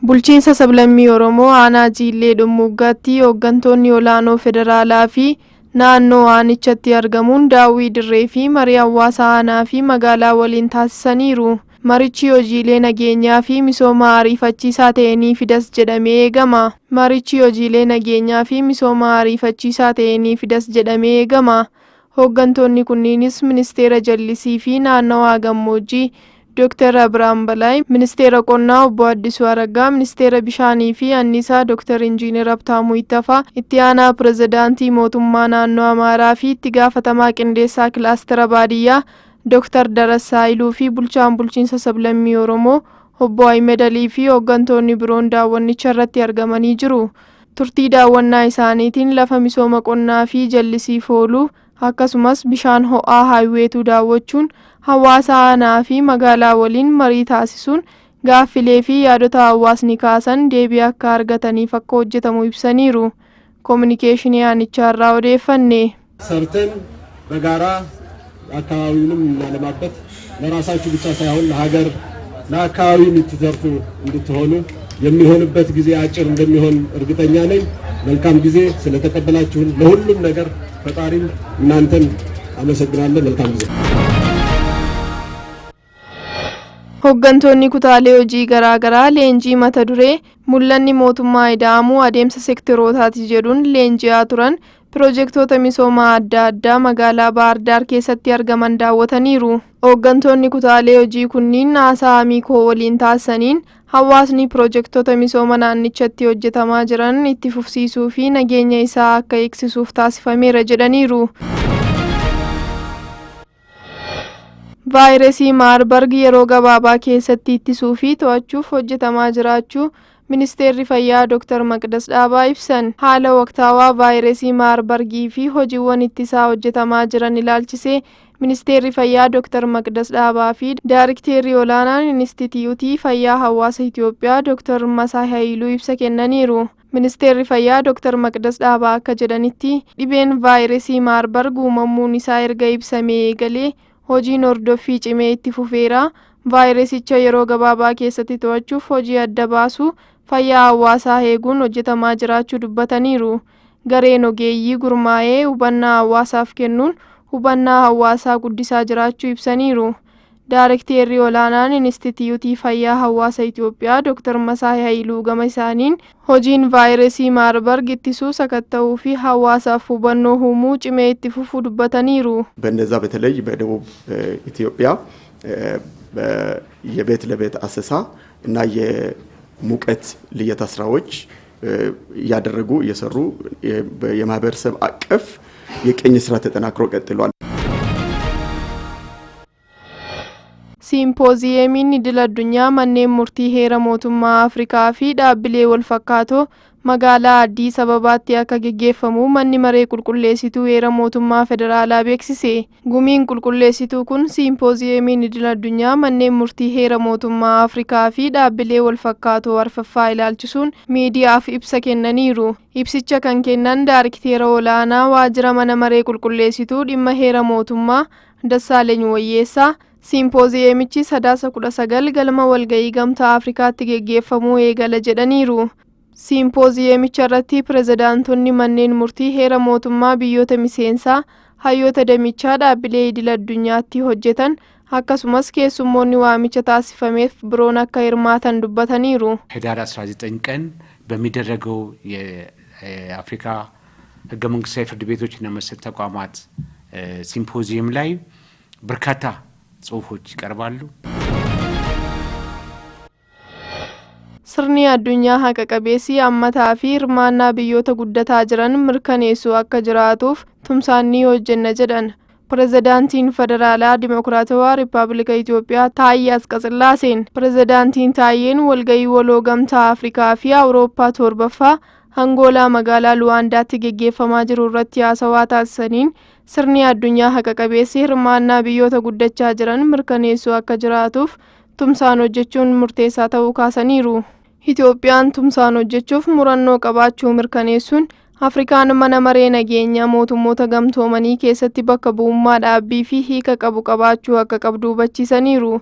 Bulchiinsa sablammii Oromoo aanaa Jiillee Dhummuuggaatti hooggantoonni olaanoo federaalaa fi naannoo aanichatti argamuun daawwii dirree fi marii hawaasaa aanaa fi magaalaa waliin taasisaniiru. Marichi hojiilee nageenyaa fi misooma ariifachiisaa ta'anii fidas jedhamee eegama. Marichi hojiilee nageenyaa fi misooma ariifachiisaa ta'anii fidas jedhamee eegama. Hooggantoonni kunniinis ministeera jallisii fi naannawaa gammoojjii Dr. Abrahaam Balay, ministeera qonnaa obbo Addisuu Araggaa, ministeera bishaanii fi anniisaa Dr. Injiinar Habtaamuu Ittafaa, itti aanaa pirezidaantii mootummaa naannoo Amaaraa fi itti gaafatamaa qindeessaa kilaastera baadiyyaa Dr. Darassaa Haayiluu fi bulchaan bulchiinsa sablammii Oromoo obbo Ahmed Alii fi hooggantoonni biroon daawwannicha irratti argamanii jiru. Turtii daawwannaa isaaniitiin lafa misooma qonnaa fi jallisiif oolu akkasumas bishaan ho'aa haayiweetuu daawwachuun hawaasa aanaa fi magaalaa waliin marii taasisuun gaaffilee fi yaadota hawaasni kaasan deebii akka argataniif akka hojjetamu ibsaniiru. ኮሚኒኬሽን ያንቻራ ወደፈኔ ሰርተን በጋራ አካባቢውንም ለማለማበት ለራሳችሁ ብቻ ሳይሆን ለሀገር ለአካባቢው የምትዘርፉ እንድትሆኑ የሚሆንበት ጊዜ አጭር እንደሚሆን እርግጠኛ ነኝ። መልካም ጊዜ ስለተቀበላችሁን ለሁሉም ነገር ፈጣሪም እናንተን አመሰግናለሁ። መልካም ጊዜ። Hooggantoonni kutaalee hojii garaagaraa leenjii mata duree mul'anni mootummaa ida'amuu adeemsa seektorootaati jedhuun leenji'aa turan piroojektota misoomaa adda addaa magaalaa Baahir Daar keessatti argaman daawwataniiru. Hooggantoonni kutaalee hojii kunniin haasaa Amikoo waliin taasisaniin hawaasni piroojektota misooma naannichatti hojjetamaa jiran itti fufsiisuu fi nageenya isaa akka eegsisuuf taasifameera jedhaniiru. Vaayirasii Maarbarg yeroo gabaabaa keessatti ittisuu fi to'achuuf hojjetamaa jiraachuu Ministeerri Fayyaa Dr. Maqdas Dhaabaa ibsan. Haala waqtaawaa vaayirasii Maarbargii fi hojiiwwan ittisaa hojjetamaa jiran ilaalchisee Ministeerri Fayyaa Dr. Maqdas Dhaabaa fi Daayirikteerri olaanaan Inistituutii Fayyaa Hawaasa Itoophiyaa Dr. Masaa Haayiluu ibsa kennaniiru. Ministeerri Fayyaa Dr. Maqdas Dhaabaa akka jedhanitti dhibeen vaayirasii Maarbarg uumamuun isaa erga ibsamee eegalee hojiin hordoffii cimee itti fufeera. Vaayirasicha yeroo gabaabaa keessatti to'achuuf hojii adda baasu fayyaa hawaasaa eeguun hojjetamaa jiraachuu dubbataniiru. Gareen ogeeyyii gurmaa'ee hubannaa hawaasaaf kennuun hubannaa hawaasaa guddisaa jiraachuu ibsaniiru. Daayirikteerri olaanaan Inistituutii Fayyaa Hawaasa Itoophiyaa Dr. Masaa Haayiluu gama isaaniin hojiin vaayirasii Maarbarg ittisuu sakatta'uu fi hawaasaaf hubannoo uumuu cimee itti fufuu dubbataniiru. በእነዛ በተለይ በደቡብ ኢትዮጵያ የቤት ለቤት አሰሳ እና የሙቀት ልየታ ስራዎች ያደረጉ እየሰሩ የማህበረሰብ አቀፍ የቅኝ ስራ ተጠናክሮ ቀጥሏል። Simpooziyemiin idil addunyaa manneen murtii heera mootummaa Afrikaa fi dhaabbilee wal fakkaatoo magaalaa Addis Ababaatti akka gaggeeffamu manni maree qulqulleessituu heera mootummaa federaalaa beeksise. Gumiin qulqulleessituu kun simpooziyemiin idil addunyaa manneen murtii heera mootummaa Afrikaa fi dhaabbilee wal fakkaatoo arfaffaa ilaalchisuun miidiyaaf ibsa kennaniiru. Ibsicha kan kennan Daayirikteera olaanaa waajjira mana maree qulqulleessituu dhimma heera mootummaa Dassaaleny Wayyeessaa Simpooziyemichi sadaasa 19 galma walga'ii gamtaa Afrikaatti gaggeeffamuu eegala jedhaniiru. Simpooziyemicha irratti pirezidaantonni manneen murtii heera mootummaa biyyoota miseensaa hayyoota damichaa dhaabbilee idil addunyaatti hojjetan akkasumas keessummoonni waamicha taasifameef biroon akka hirmaatan dubbataniiru. ህዳር 19 ቀን በሚደረገው የአፍሪካ ህገ መንግስታዊ ፍርድ ቤቶችና መሰል ተቋማት ሲምፖዚየም ላይ በርካታ ጽሁፎች ይቀርባሉ። Sirni addunyaa haqa qabeessi ammataa fi hirmaannaa biyyoota guddataa jiran mirkaneessuu akka jiraatuuf tumsaan ni hojjenna jedhan pirezidaantiin federaalaa Dimokiraatawaa Rippaabilika Itoophiyaa Taayyee Asqasillaaseen. Pirezidaantiin Taayyeen walga'ii waloo gamtaa Afrikaa fi Awurooppaa torbaffaa Angoolaa magaalaa Luwaandaatti gaggeeffamaa jiru irratti haasawaa taasisaniin sirni addunyaa haqa qabeessi hirmaannaa biyyoota guddachaa jiran mirkaneessuu akka jiraatuuf tumsaan hojjechuun murteessaa ta'uu kaasaniiru. Itoophiyaan tumsaan hojjechuuf murannoo qabaachuu mirkaneessuun Afrikaan mana maree nageenyaa mootummoota gamtoomanii keessatti bakka bu'ummaa dhaabbii fi hiika qabu qabaachuu akka qabdu hubachiisaniiru.